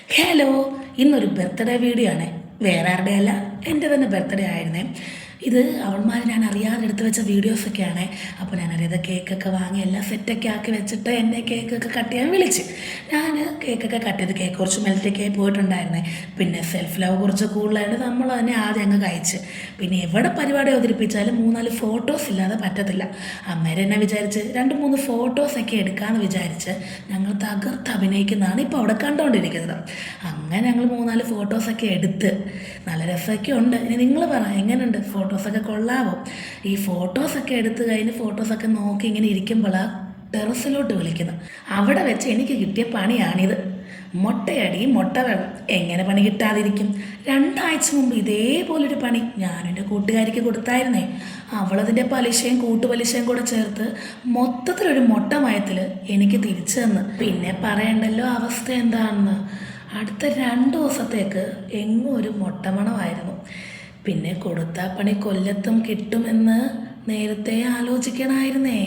Hello, ഇന്നൊരു birthday video ആണ്. വേറെ ആരുടെ അല്ല, എൻ്റെ തന്നെ ബർത്ത്ഡേ ആയിരുന്നേ. ഇത് അവന്മാർ ഞാൻ അറിയാതെ എടുത്ത് വെച്ച വീഡിയോസൊക്കെയാണ്. അപ്പോൾ ഞാനറിയാതെ കേക്കൊക്കെ വാങ്ങി എല്ലാം സെറ്റൊക്കെ ആക്കി വെച്ചിട്ട് എന്നെ കേക്കൊക്കെ കട്ട് ചെയ്യാൻ വിളിച്ച്. ഞാൻ കേക്കൊക്കെ കട്ട് ചെയ്ത് കേക്ക് കുറച്ച് മെൽറ്റൊക്കെ ആയി പോയിട്ടുണ്ടായിരുന്നേ. പിന്നെ സെൽഫ് ലവ് കുറച്ച് കൂടുതലായിട്ട് നമ്മൾ തന്നെ ആദ്യം അങ്ങ് കഴിച്ച്. പിന്നെ എവിടെ പരിപാടി അവതരിപ്പിച്ചാലും 3-4 ഫോട്ടോസ് ഇല്ലാതെ പറ്റത്തില്ല. അന്നേരം എന്നെ വിചാരിച്ച് 2-3 ഫോട്ടോസൊക്കെ എടുക്കാമെന്ന് വിചാരിച്ച് ഞങ്ങൾ തകർത്ത് അഭിനയിക്കുന്നതാണ് ഇപ്പോൾ അവിടെ കണ്ടുകൊണ്ടിരിക്കുന്നത്. അങ്ങനെ ഞങ്ങൾ 3-4 ഫോട്ടോസൊക്കെ എടുത്ത് നല്ല രസമൊക്കെ ഉണ്ട്. ഇനി നിങ്ങൾ പറ, എങ്ങനെയുണ്ട്? ഫോട്ടോസൊക്കെ കൊള്ളാവോ? ഈ ഫോട്ടോസൊക്കെ എടുത്ത് കഴിഞ്ഞ് ഫോട്ടോസൊക്കെ നോക്കി ഇങ്ങനെ ഇരിക്കുമ്പോഴാണ് ടെറസിലോട്ട് വിളിക്കുന്നത്. അവിടെ വെച്ച് എനിക്ക് കിട്ടിയ പണിയാണിത്. മുട്ടയടി മുട്ട വെള്ളം. എങ്ങനെ പണി കിട്ടാതിരിക്കും? 2 ആഴ്ച മുമ്പ് ഇതേപോലൊരു പണി ഞാൻ എൻ്റെ കൂട്ടുകാരിക്ക് കൊടുത്തായിരുന്നേ. അവളതിൻ്റെ പലിശയും കൂട്ടുപലിശയും കൂടെ ചേർത്ത് മൊത്തത്തിലൊരു മുട്ട മയത്തിൽ എനിക്ക് തിരിച്ചു തന്ന്. പിന്നെ പറയണ്ടല്ലോ അവസ്ഥ എന്താണെന്ന്. അടുത്ത 2 ദിവസത്തേക്ക് എങ്ങും ഒരു മുട്ടമണമായിരുന്നു. പിന്നെ കൊടുത്ത പണി കൊല്ലത്തും കിട്ടുമെന്ന് നേരത്തെ ആലോചിക്കണമായിരുന്നേ.